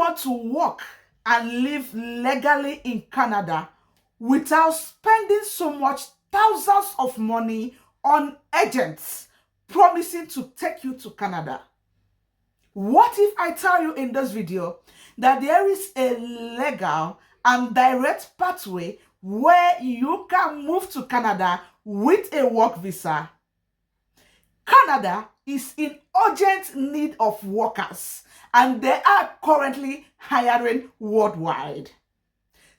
want to work and live legally in Canada without spending so much thousands of money on agents promising to take you to Canada? What if I tell you in this video that there is a legal and direct pathway where you can move to Canada with a work visa? Canada is in urgent need of workers, and they are currently hiring worldwide.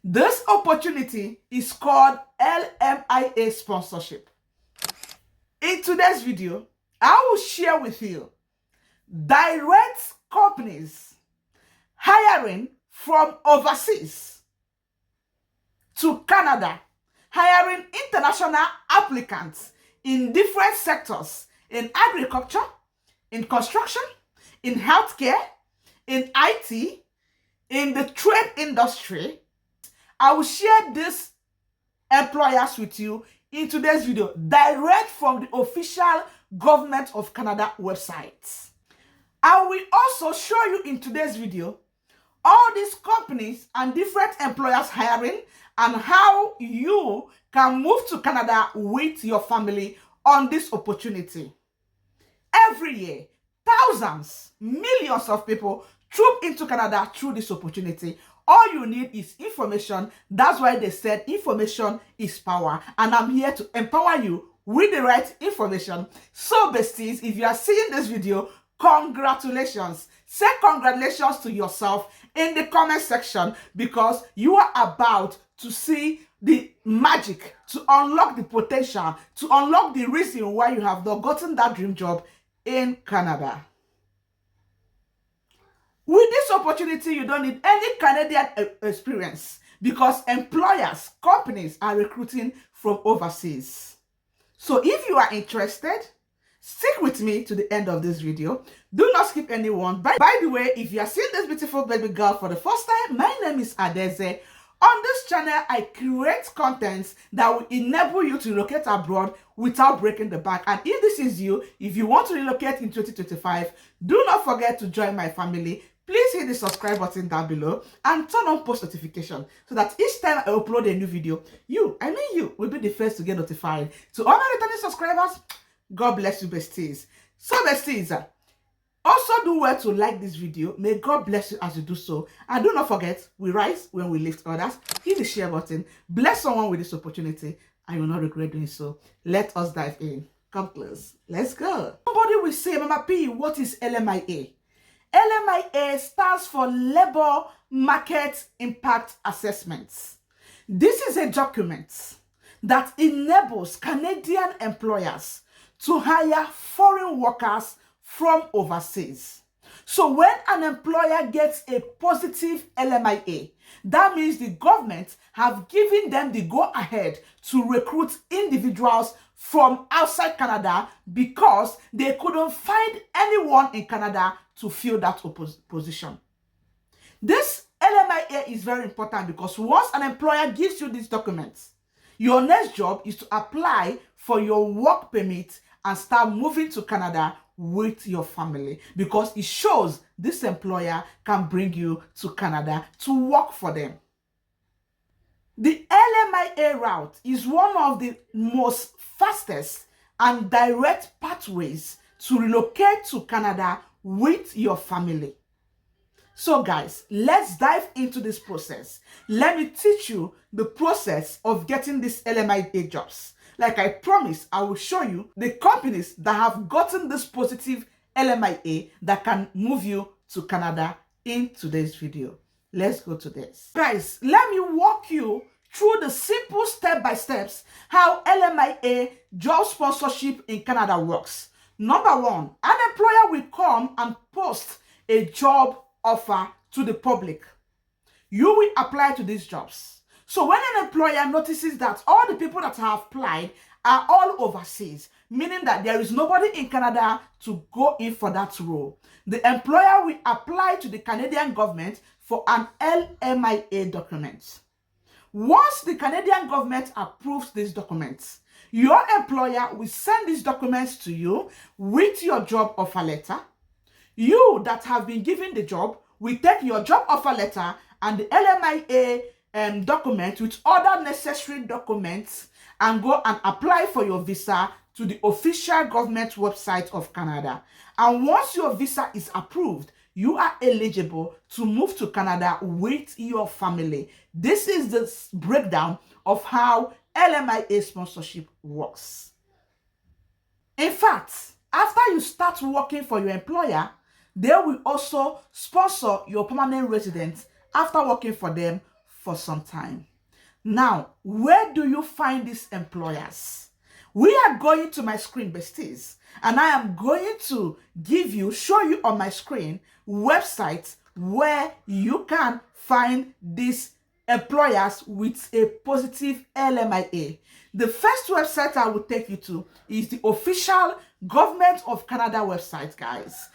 This opportunity is called LMIA sponsorship. In today's video, I will share with you direct companies hiring from overseas to Canada, hiring international applicants in different sectors, in agriculture, in construction, in healthcare, in IT, in the trade industry. I will share these employers with you in today's video, direct from the official Government of Canada website. I will also show you in today's video all these companies and different employers hiring and how you can move to Canada with your family on this opportunity. Every year, thousands, millions of people troop into Canada through this opportunity. All you need is information. That's why they said information is power. And I'm here to empower you with the right information. So besties, if you are seeing this video, congratulations. Say congratulations to yourself in the comment section, because you are about to see the magic, to unlock the potential, to unlock the reason why you have not gotten that dream job in Canada. With this opportunity, you don't need any Canadian experience, because employers, companies are recruiting from overseas. So if you are interested, stick with me to the end of this video. Do not skip anyone. By the way, if you are seeing this beautiful baby girl for the first time, my name is Adeze. On this channel, I create contents that will enable you to relocate abroad without breaking the bank. And if this is you, if you want to relocate in 2025, do not forget to join my family. Please hit the subscribe button down below and turn on post notification so that each time I upload a new video, you will be the first to get notified. To all my returning subscribers, God bless you, besties. So besties, also do well to like this video. May God bless you as you do so. And do not forget, we rise when we lift others. Hit the share button. Bless someone with this opportunity, and you will not regret doing so. Let us dive in. Come close. Let's go. Somebody will say, Mama P, what is LMIA? LMIA stands for Labor Market Impact Assessments. This is a document that enables Canadian employers to hire foreign workers from overseas. So when an employer gets a positive LMIA, that means the government have given them the go-ahead to recruit individuals from outside Canada because they couldn't find anyone in Canada to fill that position. This LMIA is very important because once an employer gives you these documents, your next job is to apply for your work permit and start moving to Canada with your family, because it shows this employer can bring you to Canada to work for them. The LMIA route is one of the most fastest and direct pathways to relocate to Canada with your family. So guys, let's dive into this process. Let me teach you the process of getting these LMIA jobs. Like I promised, I will show you the companies that have gotten this positive LMIA that can move you to Canada in today's video. Let's go to this. Guys, let me walk you through the simple step-by-steps how LMIA job sponsorship in Canada works. Number one, an employer will come and post a job offer to the public. You will apply to these jobs. So when an employer notices that all the people that have applied are all overseas, meaning that there is nobody in Canada to go in for that role, the employer will apply to the Canadian government for an LMIA document. Once the Canadian government approves these documents, your employer will send these documents to you with your job offer letter. You that have been given the job we take your job offer letter and the LMIA document with other necessary documents and go and apply for your visa to the official government website of Canada. And once your visa is approved, you are eligible to move to Canada with your family. This is the breakdown of how LMIA sponsorship works. In fact, after you start working for your employer, they will also sponsor your permanent residence after working for them for some time. Now, where do you find these employers? We are going to my screen, besties, and I am going to show you on my screen websites where you can find these employers with a positive LMIA. The first website I will take you to is the official Government of Canada website, guys.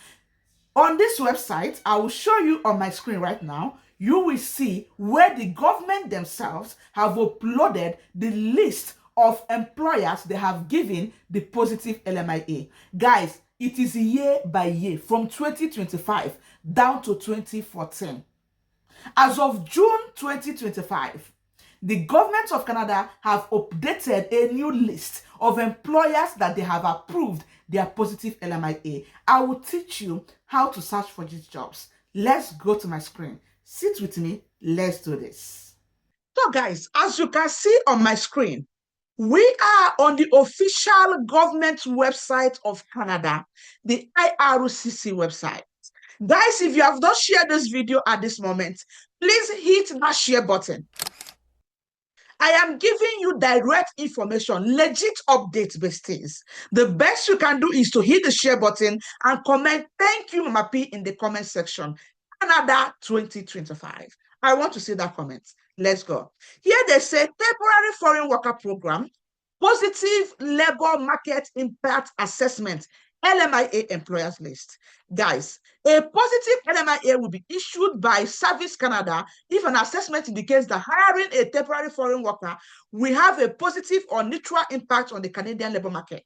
On this website, I will show you on my screen right now, you will see where the government themselves have uploaded the list of employers they have given the positive LMIA. Guys, it is year by year from 2025 down to 2014. As of June 2025, the government of Canada have updated a new list of employers that they have approved their positive LMIA. I will teach you how to search for these jobs. Let's go to my screen. Sit with me. Let's do this. So guys, as you can see on my screen, we are on the official government website of Canada, the IRCC website. Guys, if you have not shared this video at this moment, please hit that share button. I am giving you direct information, legit updates, besties. The best you can do is to hit the share button and comment, "Thank you, Mama P," in the comment section. Canada 2025. I want to see that comment. Let's go. Here they say temporary foreign worker program, positive labor market impact assessment, LMIA employers list. Guys, a positive LMIA will be issued by Service Canada if an assessment indicates that hiring a temporary foreign worker will have a positive or neutral impact on the Canadian labor market.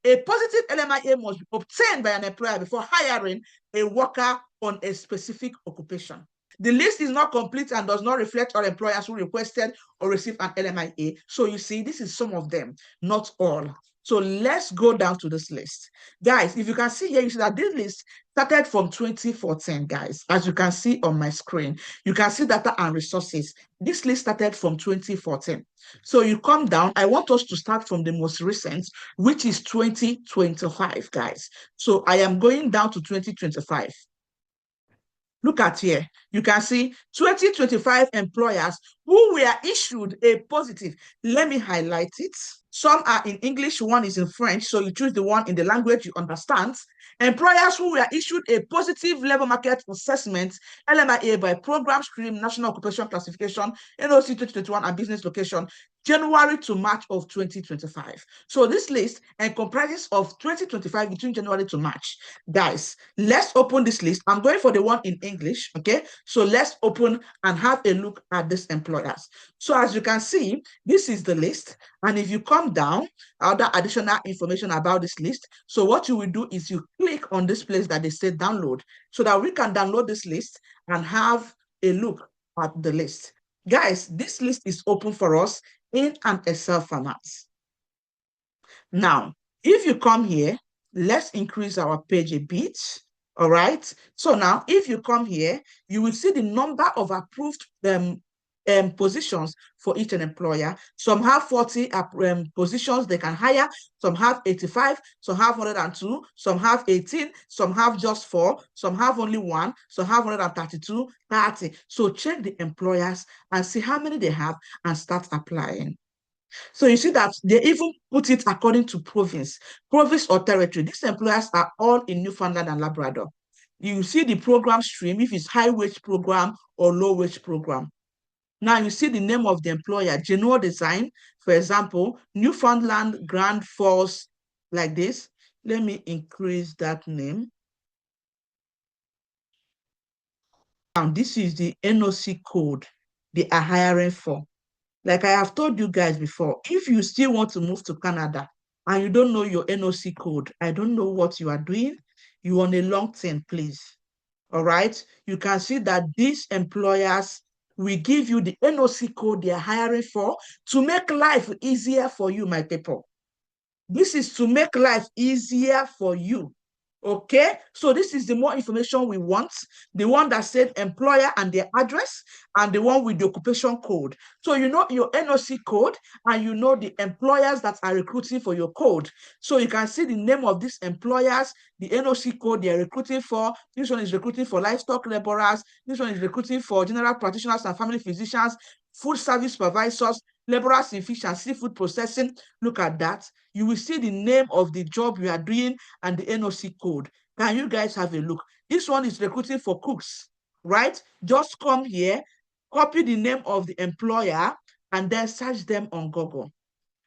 A positive LMIA must be obtained by an employer before hiring a worker on a specific occupation. The list is not complete and does not reflect all employers who requested or received an LMIA. So you see, this is some of them, not all. So let's go down to this list. Guys, if you can see here, you see that this list started from 2014, guys. As you can see on my screen, you can see data and resources. This list started from 2014. So you come down. I want us to start from the most recent, which is 2025, guys. So I am going down to 2025. Look at here. You can see 2025 employers who were issued a positive. Let me highlight it. Some are in English, one is in French, so you choose the one in the language you understand. Employers who were issued a positive labor market assessment, LMIA, by program stream, national occupation classification, NOC 2021, and business location, January to March of 2025. So this list comprises of 2025 between January to March. Guys, let's open this list. I'm going for the one in English, okay? So let's open and have a look at these employers. So as you can see, this is the list. And if you come down, other additional information about this list. So what you will do is you click on this place that they say download so that we can download this list and have a look at the list. Guys, this list is open for us in an Excel format. Now, if you come here, let's increase our page a bit. All right. So now, if you come here, you will see the number of approved positions for each employer. Some have 40 positions they can hire. Some have 85. Some have 102. Some have 18. Some have just 4. Some have only 1. Some have 132, 30. So check the employers and see how many they have and start applying. So you see that they even put it according to province or territory. These employers are all in Newfoundland and Labrador. You see the program stream, if it's high wage program or low wage program. Now you see the name of the employer, General Design, for example, Newfoundland Grand Falls, like this. Let me increase that name. Now this is the NOC code they are hiring for. Like I have told you guys before, if you still want to move to Canada and you don't know your NOC code, I don't know what you are doing. You on a long term, please. All right. You can see that these employers will give you the NOC code they are hiring for to make life easier for you, my people. This is to make life easier for you. Okay, so this is the more information we want, the one that said employer and their address, and the one with the occupation code. So you know your NOC code, and you know the employers that are recruiting for your code. So you can see the name of these employers, the NOC code they're recruiting for. This one is recruiting for livestock laborers. This one is recruiting for general practitioners and family physicians, food service supervisors, laborers in fish and seafood processing. Look at that. You will see the name of the job you are doing and the NOC code. Can you guys have a look? This one is recruiting for cooks, right? Just come here, copy the name of the employer, and then search them on Google.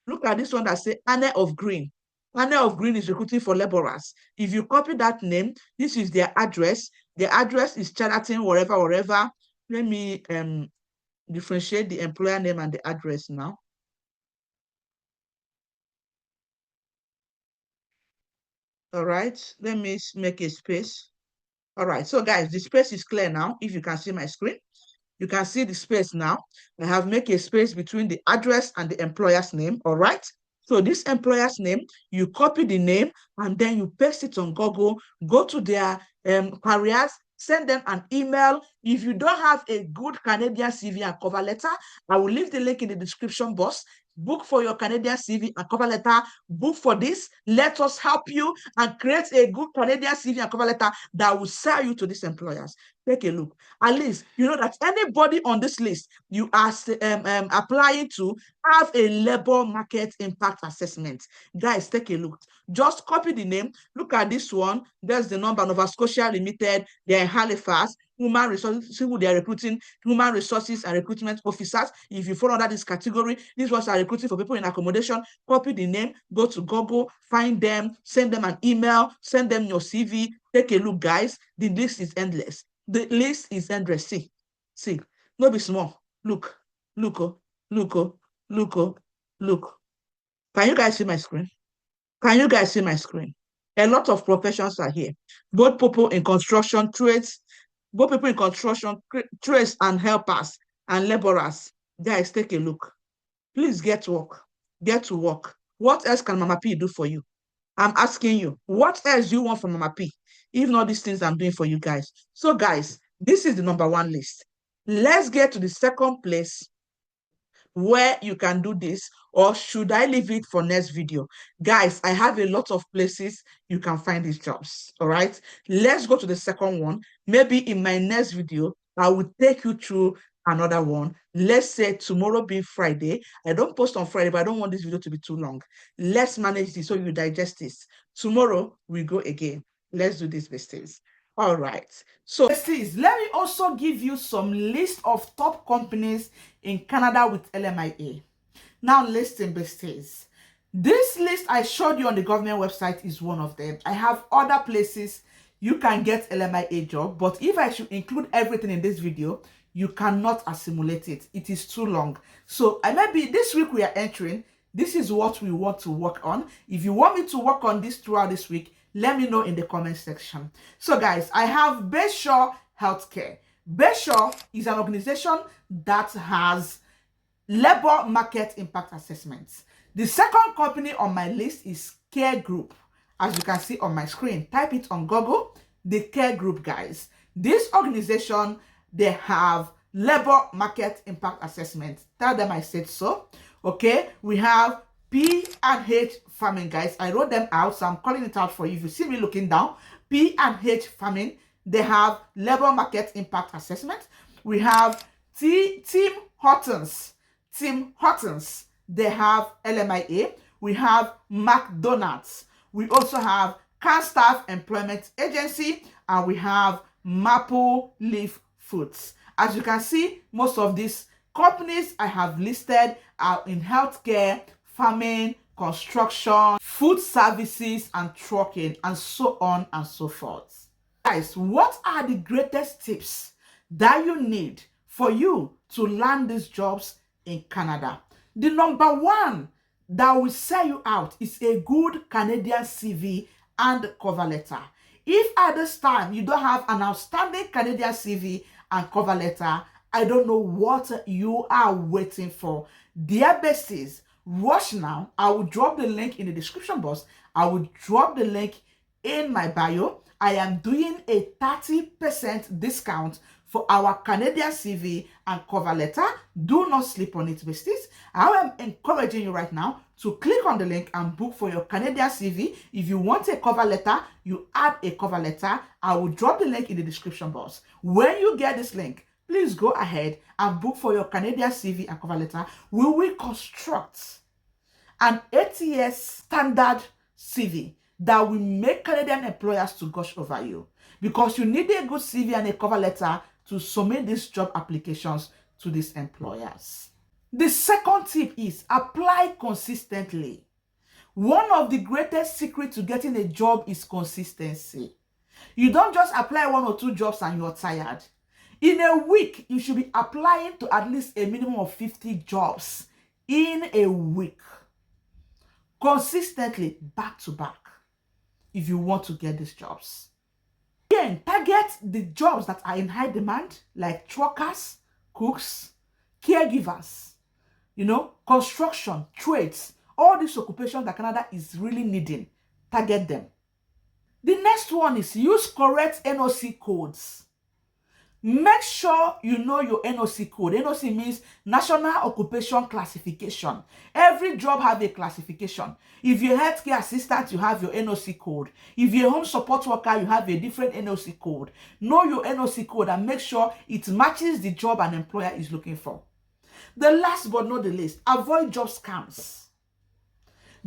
Look at this one that says LMIA.work. LMIA.work is recruiting for laborers. If you copy that name, this is their address. Their address is Charlton, wherever. Let me differentiate the employer name and the address now. All right, let me make a space. All right, so guys, the space is clear now. If you can see my screen, you can see the space now. I have made a space between the address and the employer's name. All right, so this employer's name, you copy the name and then you paste it on Google, go to their careers, send them an email. If you don't have a good Canadian CV and cover letter, I will leave the link in the description box. Book for your Canadian CV and cover letter. Book for this. Let us help you and create a good Canadian CV and cover letter that will sell you to these employers. Take a look. At least you know that anybody on this list you are applying to have a labor market impact assessment. Guys, take a look. Just copy the name. Look at this one. There's the number, Nova Scotia Limited. They're in Halifax. Human resources, who they are recruiting, human resources and recruitment officers. If you fall under this category, these ones are recruiting for people in accommodation. Copy the name, go to Google, find them, send them an email, send them your CV. Take a look, guys. The list is endless. The list is endless. See, no be small. Look, look, look, look, look. Can you guys see my screen? Can you guys see my screen? A lot of professions are here. Both people in construction trades, both people in construction trades and helpers and laborers. Guys, take a look. Please get to work. Get to work. What else can Mama P do for you? I'm asking you, what else do you want from Mama P? If not these things I'm doing for you guys. So guys, this is the number one list. Let's get to the second place where you can do this, or should I leave it for next video? Guys, I have a lot of places you can find these jobs. All right, let's go to the second one. Maybe in my next video I will take you through another one. Let's say tomorrow being Friday. I don't post on Friday, but I don't want this video to be too long. Let's manage this so you digest this. Tomorrow we go again. Let's do this, besties. All right, so besties, let me also give you some list of top companies in Canada with LMIA. Now listen, besties, this list I showed you on the government website is one of them. I have other places you can get LMIA job, but if I should include everything in this video, you cannot assimilate it. It is too long. So maybe this week we are entering, this is what we want to work on. If you want me to work on this throughout this week, let me know in the comment section. So guys, I have Bayshore Healthcare. Bayshore is an organization that has labor market impact assessments. The second company on my list is Care Group. As you can see on my screen, type it on Google, the Care Group, guys. This organization, they have labor market impact assessments. Tell them I said so. Okay, we have P&H Farming, guys. I wrote them out, so I'm calling it out for you. If you see me looking down, P&H Farming, they have labor market impact assessment. We have Tim Hortons. Tim Hortons, they have LMIA. We have McDonald's. We also have Canstaff Employment Agency, and we have Maple Leaf Foods. As you can see, most of these companies I have listed are in healthcare, farming, construction, food services, and trucking, and so on and so forth. Guys, what are the greatest tips that you need for you to land these jobs in Canada? The number one that will sell you out is a good Canadian CV and cover letter. If at this time you don't have an outstanding Canadian CV and cover letter, I don't know what you are waiting for. Dear besties, rush now. I will drop the link in the description box. I will drop the link in my bio. I am doing a 30% discount for our Canadian CV and cover letter. Do not sleep on it, besties. I am encouraging you right now to click on the link and book for your Canadian CV. If you want a cover letter, you add a cover letter. I will drop the link in the description box. When you get this link, please go ahead and book for your Canadian CV and cover letter. We will construct an ATS standard CV that will make Canadian employers to gush over you, because you need a good CV and a cover letter to submit these job applications to these employers. The second tip is apply consistently. One of the greatest secrets to getting a job is consistency. You don't just apply 1 or 2 jobs and you're tired. In a week, you should be applying to at least a minimum of 50 jobs in a week. Consistently, back to back, if you want to get these jobs. Again, target the jobs that are in high demand, like truckers, cooks, caregivers, construction, trades, all these occupations that Canada is really needing. Target them. The next one is use correct NOC codes. Make sure you know your NOC code. NOC means National Occupation Classification. Every job has a classification. If you're a healthcare assistant, you have your NOC code. If you're a home support worker, you have a different NOC code. Know your NOC code and make sure it matches the job an employer is looking for. The last but not the least, avoid job scams.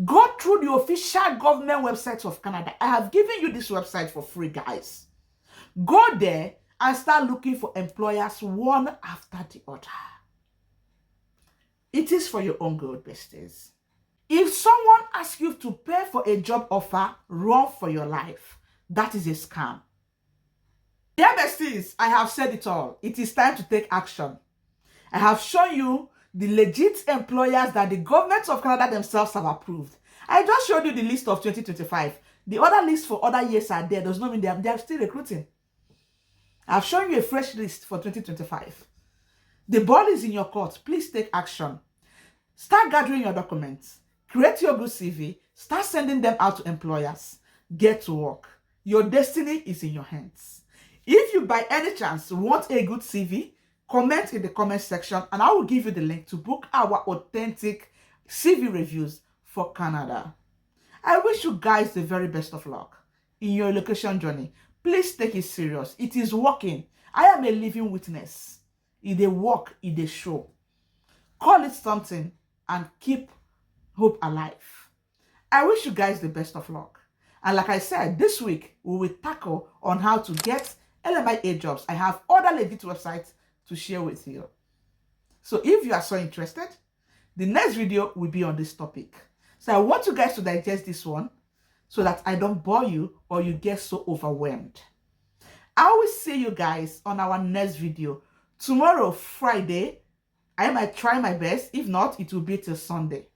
Go through the official government websites of Canada. I have given you this website for free, guys. Go there and start looking for employers one after the other. It is for your own good, besties. If someone asks you to pay for a job offer, run for your life. That is a scam. Dear besties, I have said it all. It is time to take action. I have shown you the legit employers that the government of Canada themselves have approved. I just showed you the list of 2025. The other list for other years are there. Does not mean they are still recruiting. I've shown you a fresh list for 2025. The ball is in your court. Please take action. Start gathering your documents. Create your good CV. Start sending them out to employers. Get to work. Your destiny is in your hands. If you by any chance want a good CV, comment in the comment section and I will give you the link to book our authentic CV reviews for Canada. I wish you guys the very best of luck in your relocation journey. Please take it serious. It is working. I am a living witness. It dey work, it dey show. Call it something and keep hope alive. I wish you guys the best of luck. And like I said, this week we will tackle on how to get LMIA jobs. I have other legit websites to share with you. So if you are so interested, the next video will be on this topic. So I want you guys to digest this one so that I don't bore you or you get so overwhelmed. I will see you guys on our next video. Tomorrow, Friday, I might try my best. If not, it will be till Sunday.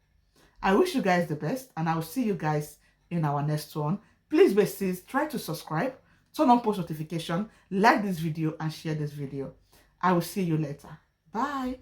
I wish you guys the best and I will see you guys in our next one. Please, besties, try to subscribe, turn on post notification, like this video and share this video. I will see you later. Bye.